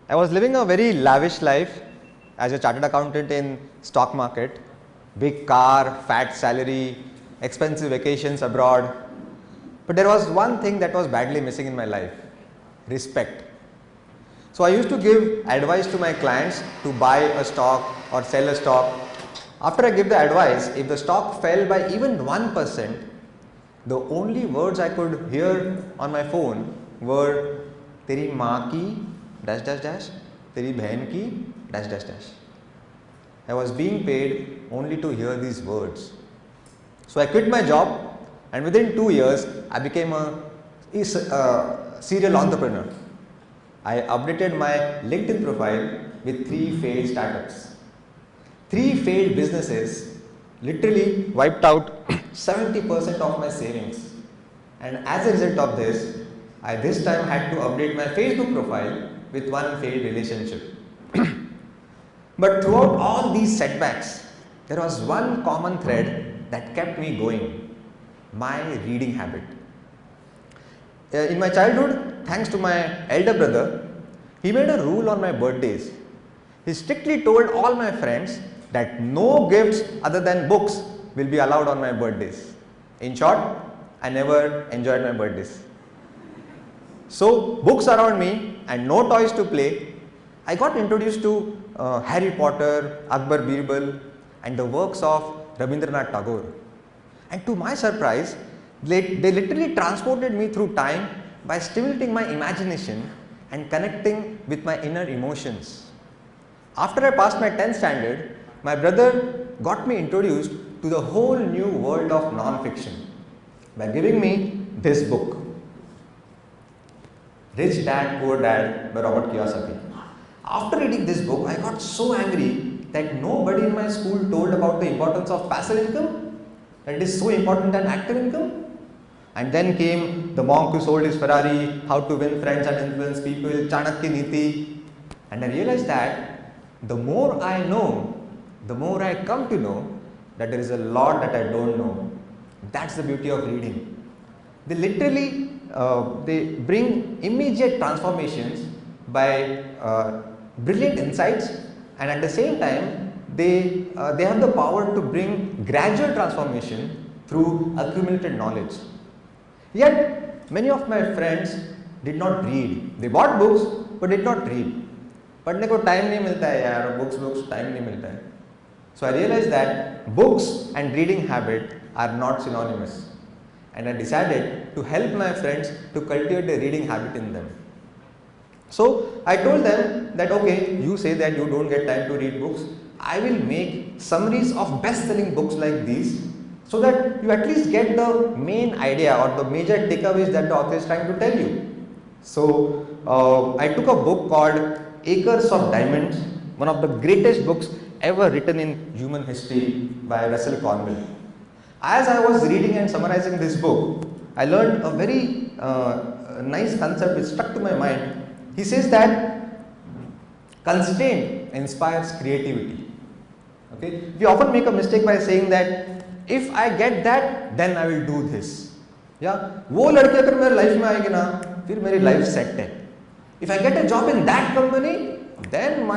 I was living a very lavish life as a chartered accountant in stock market, big car, fat salary, expensive vacations abroad. But there was one thing that was badly missing in my life: respect. So I used to give advice to my clients to buy a stock or sell a stock. After I give the advice, if the stock fell by even 1%, the only words I could hear on my phone were "Teri maa ki dash dash dash, teri behen ki dash dash dash." I was being paid only to hear these words. So I quit my job, and within 2 years I became a serial entrepreneur. I updated my LinkedIn profile with 3 failed startups. 3 failed businesses literally wiped out 70% of my savings. And as a result of this, I this time had to update my Facebook profile with 1 failed relationship. But throughout all these setbacks, there was one common thread that kept me going: my reading habit. In my childhood, thanks to my elder brother, he made a rule on my birthdays. He strictly told all my friends that no gifts other than books will be allowed on my birthdays. In short, I never enjoyed my birthdays. So, books around me and no toys to play. I got introduced to Harry Potter, Akbar Birbal, and the works of Rabindranath Tagore. And to my surprise, they literally transported me through time by stimulating my imagination and connecting with my inner emotions. After I passed my 10th standard, my brother got me introduced to the whole new world of non-fiction by giving me this book, Rich Dad Poor Dad by Robert Kiyosaki. After reading this book, I got so angry that nobody in my school told about the importance of passive income, that it is so important than active income. And then came The Monk Who Sold His Ferrari, How to Win Friends and Influence People, Chanakya Niti. And I realized that the more I know, the more I come to know that there is a lot that I don't know. That's the beauty of reading. They literally they bring immediate transformations by brilliant insights, and at the same time they have the power to bring gradual transformation through accumulated knowledge. Yet many of my friends did not read. They bought books but did not read. पढ़ने को time नहीं मिलता है यार, books time नहीं मिलता है. So I realized that books and reading habit are not synonymous, and I decided to help my friends to cultivate the reading habit in them. So I told them that okay, you say that you don't get time to read books, I will make summaries of best-selling books like these, so that you at least get the main idea or the major takeaways that the author is trying to tell you. So I took a book called Acres of Diamonds, one of the greatest books ever written in human history by Russell Cornwell. As I was reading and summarizing this book, I learned a very nice concept which stuck to my mind. He says that constraint inspires creativity. Okay? We often make a mistake by saying that if I get that, then I will do this. Yeah, वो लड़की अगर मेरे life में आएगी ना, फिर मेरी life set है. If I get a job in that company, then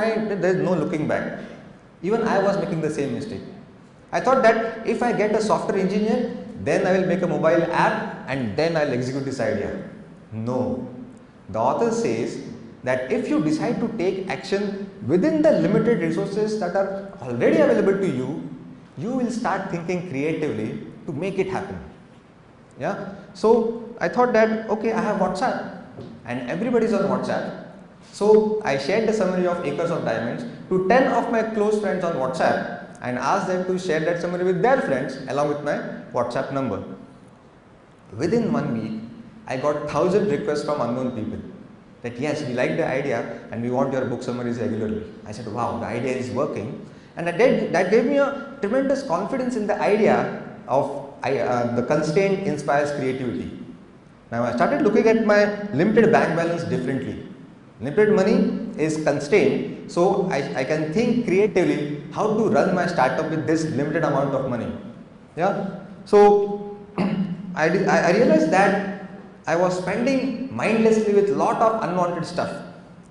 there is no looking back. Even I was making the same mistake. I thought that if I get a software engineer, then I will make a mobile app and then I will execute this idea. No. The author says that if you decide to take action within the limited resources that are already available to you, you will start thinking creatively to make it happen. Yeah. So I thought that okay, I have WhatsApp and everybody is on WhatsApp. So I shared the summary of Acres of Diamonds to 10 of my close friends on WhatsApp and asked them to share that summary with their friends along with my WhatsApp number. Within 1 week, I got 1,000 requests from unknown people that yes, we like the idea and we want your book summaries regularly. I said, wow, the idea is working, and that gave me a tremendous confidence in the idea of the constraint inspires creativity. Now I started looking at my limited bank balance differently. Limited money is constrained, so I can think creatively how to run my startup with this limited amount of money. Yeah. So I realized that I was spending mindlessly with lot of unwanted stuff.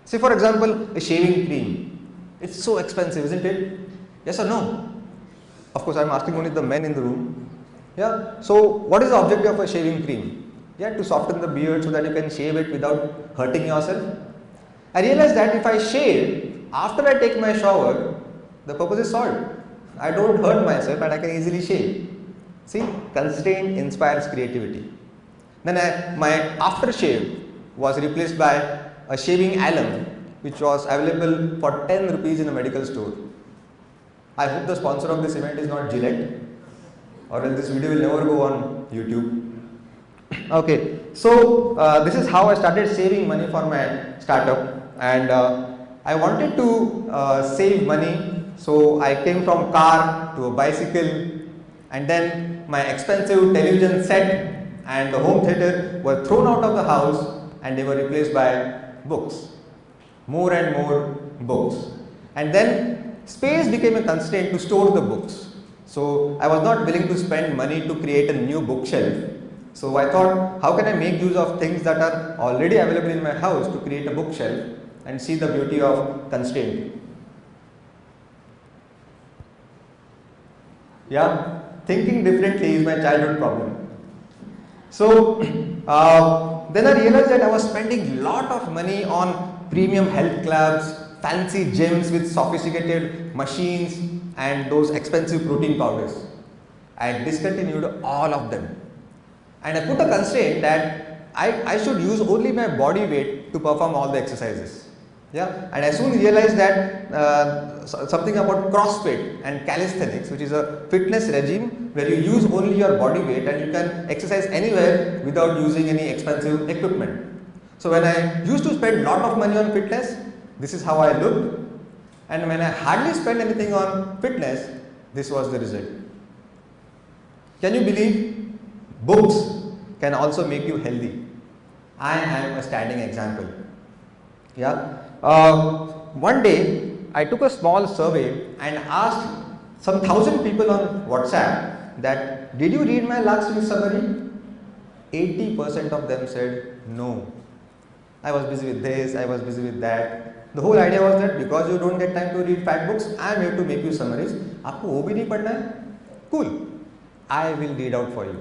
Say for example, a shaving cream. It's so expensive, isn't it? Yes or no? Of course, I'm asking only the men in the room. Yeah. So, what is the objective of a shaving cream? Yeah, to soften the beard so that you can shave it without hurting yourself. I realized that if I shave after I take my shower, the purpose is solved. I don't hurt myself and I can easily shave. See, constraint inspires creativity. Then my aftershave was replaced by a shaving alum which was available for 10 rupees in a medical store. I hope the sponsor of this event is not Gillette, or else this video will never go on YouTube. Okay, so this is how I started saving money for my startup, and I wanted to save money, so I came from car to a bicycle, and then my expensive television set and the home theater were thrown out of the house and they were replaced by books, more and more books. And then space became a constraint to store the books. So I was not willing to spend money to create a new bookshelf. So I thought, how can I make use of things that are already available in my house to create a bookshelf and see the beauty of constraint. Yeah, thinking differently is my childhood problem. So then I realized that I was spending a lot of money on premium health clubs, fancy gyms with sophisticated machines and those expensive protein powders. I discontinued all of them. And I put a constraint that I should use only my body weight to perform all the exercises. Yeah, and I soon realized that something about CrossFit and calisthenics, which is a fitness regime where you use only your body weight and you can exercise anywhere without using any expensive equipment. So when I used to spend lot of money on fitness, this is how I looked, and when I hardly spent anything on fitness, this was the result. Can you believe books can also make you healthy? I am a standing example. Yeah. One day I took a small survey and asked some 1,000 people on WhatsApp that, did you read my last week's summary? 80% of them said no. I was busy with this, I was busy with that. The whole idea was that because you don't get time to read 5 books, I am here to make you summaries. आपको वो भी नहीं पढ़ना है? Cool. I will read out for you.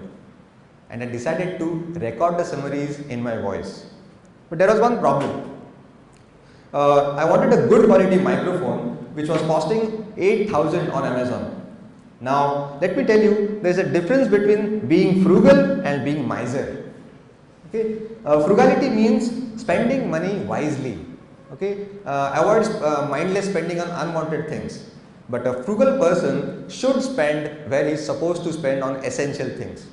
And I decided to record the summaries in my voice. But there was one problem. I wanted a good quality microphone which was costing 8,000 on Amazon. Now let me tell you, there is a difference between being frugal and being miser. Okay, frugality means spending money wisely. Okay, avoids mindless spending on unwanted things. But a frugal person should spend where he is supposed to spend on essential things.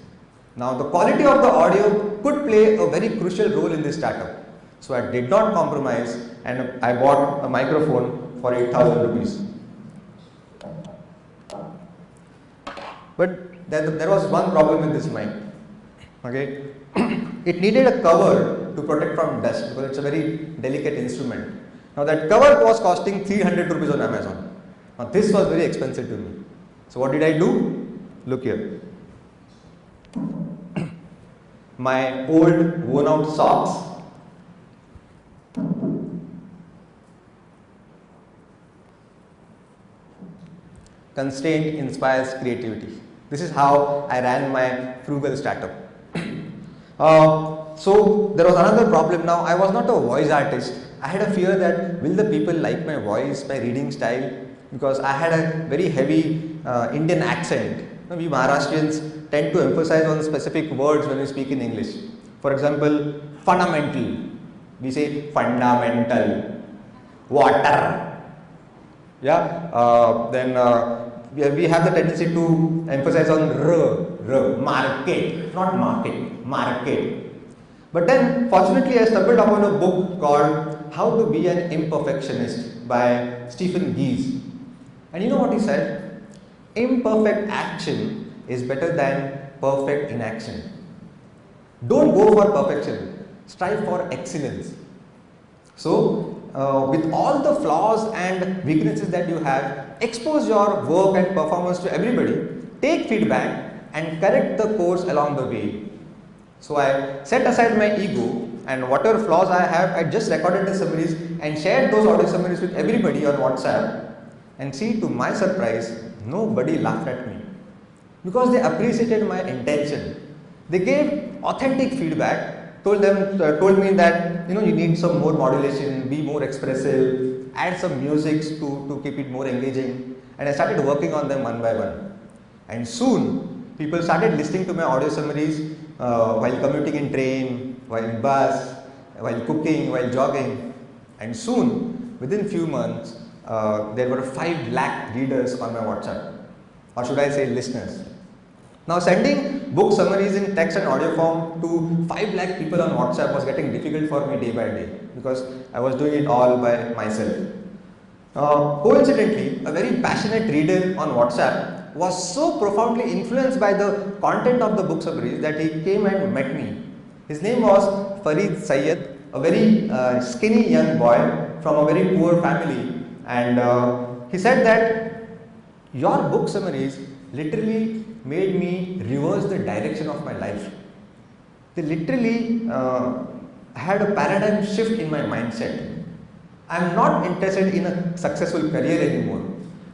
Now the quality of the audio could play a very crucial role in this startup. So I did not compromise and I bought a microphone for 8,000 rupees. But there was one problem with this mic. Okay, it needed a cover to protect from dust because it's a very delicate instrument. Now that cover was costing 300 rupees on Amazon. Now this was very expensive to me. So what did I do? Look here. My old worn out socks, constraint inspires creativity. This is how I ran my frugal startup. So there was another problem. Now I was not a voice artist. I had a fear that will the people like my voice, my reading style, because I had a very heavy Indian accent. We Maharashtrians tend to emphasize on specific words when we speak in English. For example, fundamental, we say fundamental, water. Yeah. Then we have the tendency to emphasize on r, market, not market, market. But then fortunately I stumbled upon a book called How to Be an Imperfectionist by Stephen Geese. And you know what he said? Imperfect action is better than perfect inaction. Don't go for perfection, strive for excellence. So with all the flaws and weaknesses that you have, expose your work and performance to everybody, take feedback and correct the course along the way. So I set aside my ego and whatever flaws I have, I just recorded the summaries and shared those audio summaries with everybody on WhatsApp. And see, to my surprise, nobody laughed at me because they appreciated my intention. They gave authentic feedback, told me that you need some more modulation, be more expressive, add some music to keep it more engaging. And I started working on them one by one. And soon, people started listening to my audio summaries while commuting in train, while in bus, while cooking, while jogging. And soon, within few months, there were 5 lakh readers on my WhatsApp, or should I say listeners. Now sending book summaries in text and audio form to 5 lakh people on WhatsApp was getting difficult for me day by day because I was doing it all by myself. Coincidentally, a very passionate reader on WhatsApp was so profoundly influenced by the content of the book summaries that he came and met me. His name was Farid Syed, a very skinny young boy from a very poor family, and he said that your book summaries literally made me reverse the direction of my life. They literally had a paradigm shift in my mindset. I am not interested in a successful career anymore.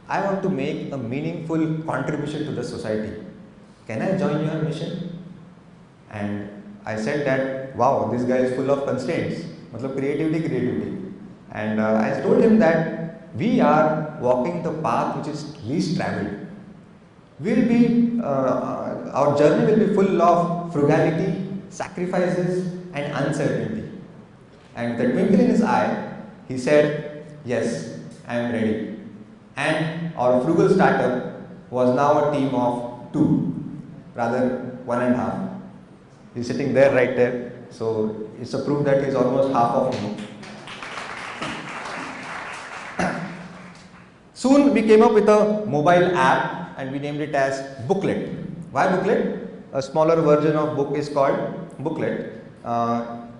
I want to make a meaningful contribution to the society. Can I join your mission? And I said that, wow, this guy is full of constraints. Matlab creativity. And I told him that we are walking the path which is least traveled. Our journey will be full of frugality, sacrifices and uncertainty. And with a twinkle in his eye, he said, yes, I am ready. And our frugal startup was now a team of 2, rather 1.5. He's sitting there, right there. So it's a proof that he's almost half of me. Soon we came up with a mobile app and we named it as Booklet. Why Booklet? A smaller version of book is called Booklet.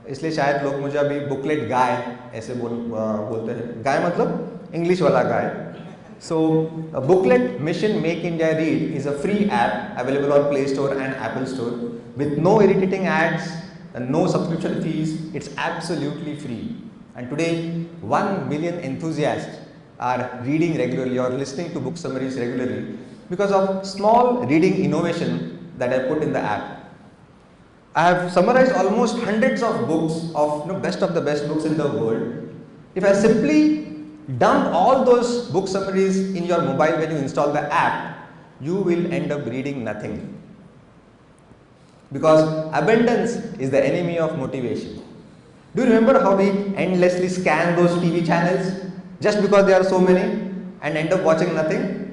इसलिए शायद लोग मुझे अभी booklet गाय ऐसे बोलते हैं. गाय मतलब English वाला गाय. So Booklet Mission Make India Read is a free app available on Play Store and Apple Store with no irritating ads and no subscription fees. It's absolutely free. And today 1 million enthusiasts are reading regularly or listening to book summaries regularly because of small reading innovation that I put in the app. I have summarized almost hundreds of books of best of the best books in the world. If I simply dump all those book summaries in your mobile when you install the app, you will end up reading nothing. Because abundance is the enemy of motivation. Do you remember how we endlessly scan those TV channels just because there are so many and end up watching nothing?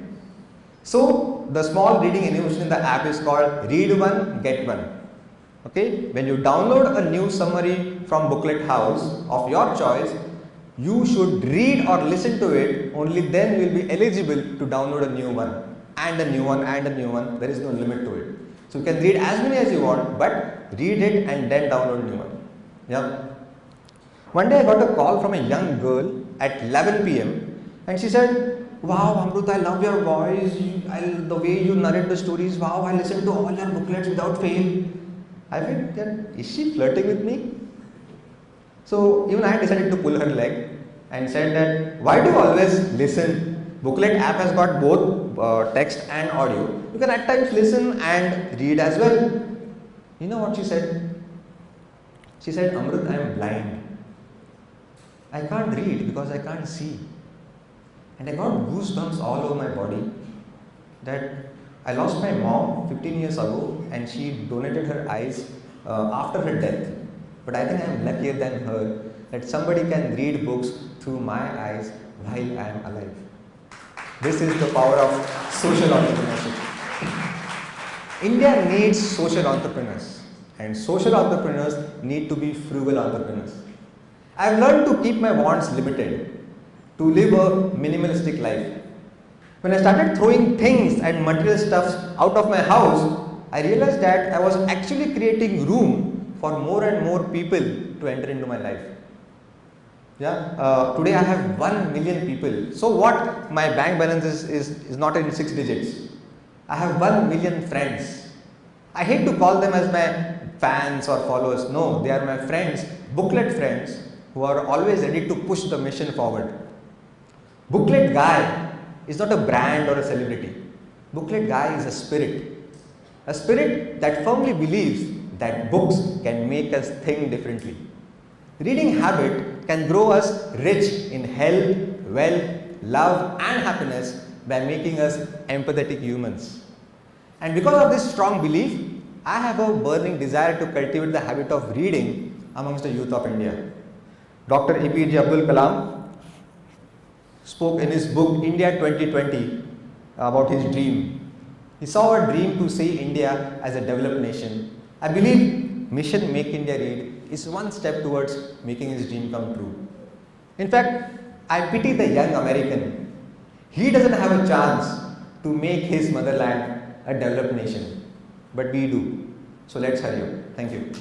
So the small reading innovation in the app is called Read One, Get One. Okay, when you download a new summary from Booklet House of your choice, you should read or listen to it, only then you will be eligible to download a new one and a new one and a new one. There is no limit to it. So you can read as many as you want, but read it and then download a new one. Yeah. One day I got a call from a young girl at 11 p.m. and she said, wow, Amrut, I love your voice, the way you narrate the stories, wow, I listen to all your booklets without fail. I felt, is she flirting with me? So even I decided to pull her leg and said that, why do you always listen? Booklet app has got both text and audio. You can at times listen and read as well. You know what she said? She said, Amrut, I am blind. I can't read because I can't see. And I got goosebumps all over my body that I lost my mom 15 years ago and she donated her eyes after her death. But I think I am luckier than her that somebody can read books through my eyes while I am alive. This is the power of social entrepreneurship. India needs social entrepreneurs, and social entrepreneurs need to be frugal entrepreneurs. I have learned to keep my wants limited, to live a minimalistic life. When I started throwing things and material stuffs out of my house, I realized that I was actually creating room for more and more people to enter into my life. Yeah, today I have 1 million people. So what? My bank balance is not in 6 digits. I have 1 million friends. I hate to call them as my fans or followers. No, they are my friends, booklet friends, who are always ready to push the mission forward. Booklet guy is not a brand or a celebrity. Booklet guy is a spirit that firmly believes that books can make us think differently. Reading habit can grow us rich in health, wealth, love and happiness by making us empathetic humans. And because of this strong belief, I have a burning desire to cultivate the habit of reading amongst the youth of India. Dr. APJ Abdul Kalam spoke in his book India 2020 about his dream. He saw a dream to see India as a developed nation. I believe Mission Make India Read is one step towards making his dream come true. In fact, I pity the young American. He doesn't have a chance to make his motherland a developed nation, but we do. So let's hurry up. Thank you.